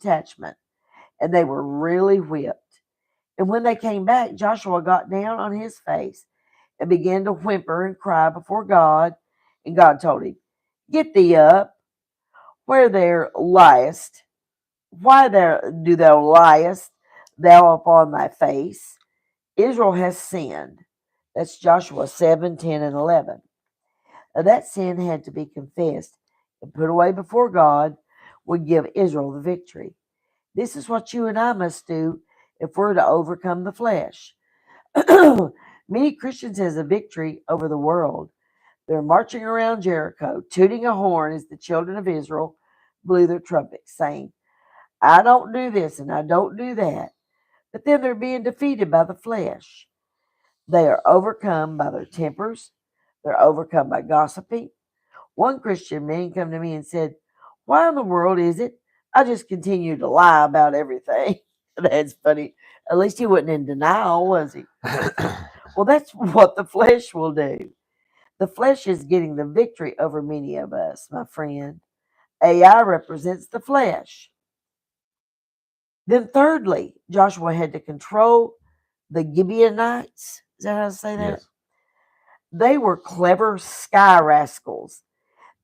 detachment, and they were really whipped. And when they came back, Joshua got down on his face and began to whimper and cry before God. And God told him, "Get thee up, where thou liest. Why there do thou liest, thou upon thy face? Israel has sinned." That's Joshua 7, 10, and 11. Now, that sin had to be confessed and put away before God would give Israel the victory. This is what you and I must do if we're to overcome the flesh. Many Christians has a victory over the world. They're marching around Jericho, tooting a horn as the children of Israel blew their trumpets, saying, "I don't do this and I don't do that." But then they're being defeated by the flesh. They are overcome by their tempers. They're overcome by gossiping. One Christian man came to me and said, "Why in the world is it I just continue to lie about everything?" That's funny. At least he wasn't in denial, was he? Well, that's what the flesh will do. The flesh is getting the victory over many of us, my friend. AI represents the flesh. Then, thirdly, Joshua had to control the Gibeonites. Is that how to say that? Yes. They were clever sky rascals.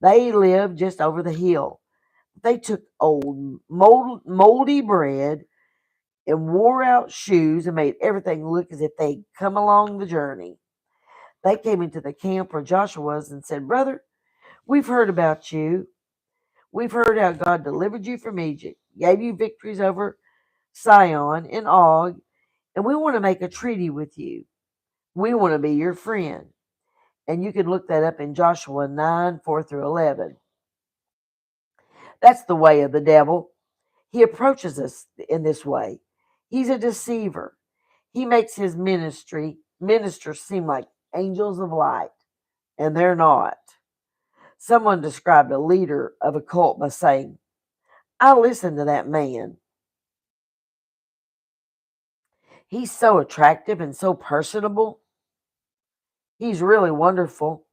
They lived just over the hill. They took old moldy bread and wore out shoes and made everything look as if they'd come along the journey. They came into the camp where Joshua was and said, "Brother, we've heard about you. We've heard how God delivered you from Egypt, gave you victories over Sihon and Og, and we want to make a treaty with you. We want to be your friend." And you can look that up in Joshua 9, 4 through 11. That's the way of the devil. He approaches us in this way. He's a deceiver. He makes his ministers seem like angels of light, and they're not. Someone described a leader of a cult by saying, "I listened to that man. He's so attractive and so personable. He's really wonderful.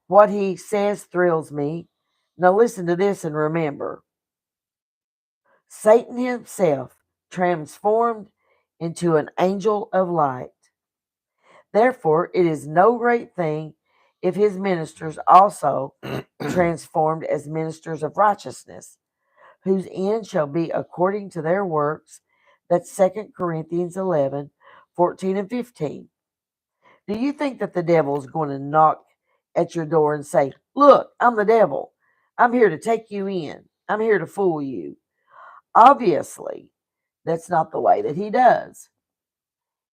What he says thrills me. Now listen to this and remember, Satan himself transformed into an angel of light. Therefore, it is no great thing if his ministers also transformed as ministers of righteousness, whose end shall be according to their works." That's 2 Corinthians 11, 14 and 15. Do you think that the devil is going to knock at your door and say, "Look, I'm the devil. I'm here to take you in. I'm here to fool you"? Obviously, that's not the way that he does.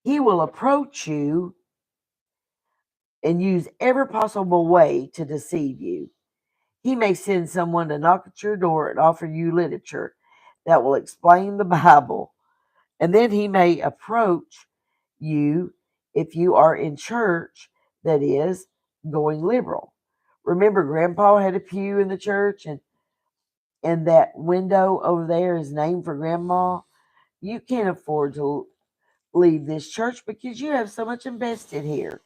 He will approach you and use every possible way to deceive you. He may send someone to knock at your door and offer you literature that will explain the Bible. And then he may approach you if you are in church that is going liberal. Remember, Grandpa had a pew in the church, and that window over there is named for Grandma. You can't afford to leave this church because you have so much invested here.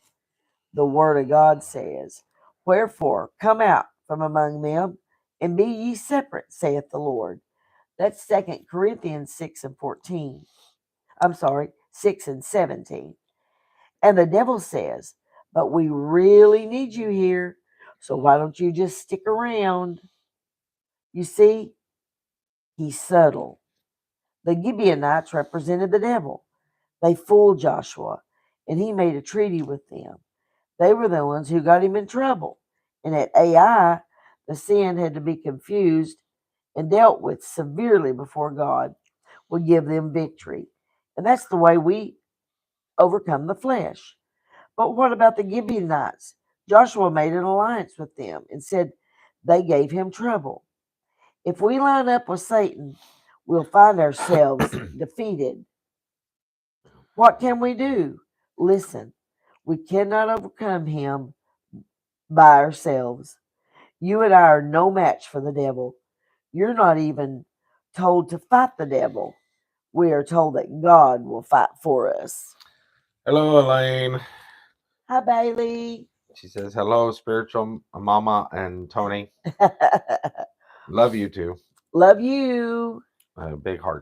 The word of God says, "Wherefore come out from among them and be ye separate, saith the Lord." That's 2 Corinthians 6 and 14. I'm sorry, 6 and 17. And the devil says, "But we really need you here, so why don't you just stick around?" You see, he's subtle. The Gibeonites represented the devil. They fooled Joshua, and he made a treaty with them. They were the ones who got him in trouble. And at Ai, the sin had to be confused and dealt with severely before God would give them victory. And that's the way we overcome the flesh. But what about the Gibeonites? Joshua made an alliance with them and said they gave him trouble. If we line up with Satan, we'll find ourselves defeated. What can we do? Listen, we cannot overcome him by ourselves. You and I are no match for the devil. You're not even told to fight the devil. We are told that God will fight for us. Hello, Elaine. Hi, Bailey. She says, "Hello, spiritual mama and Tony. Love you too." Love you. big heart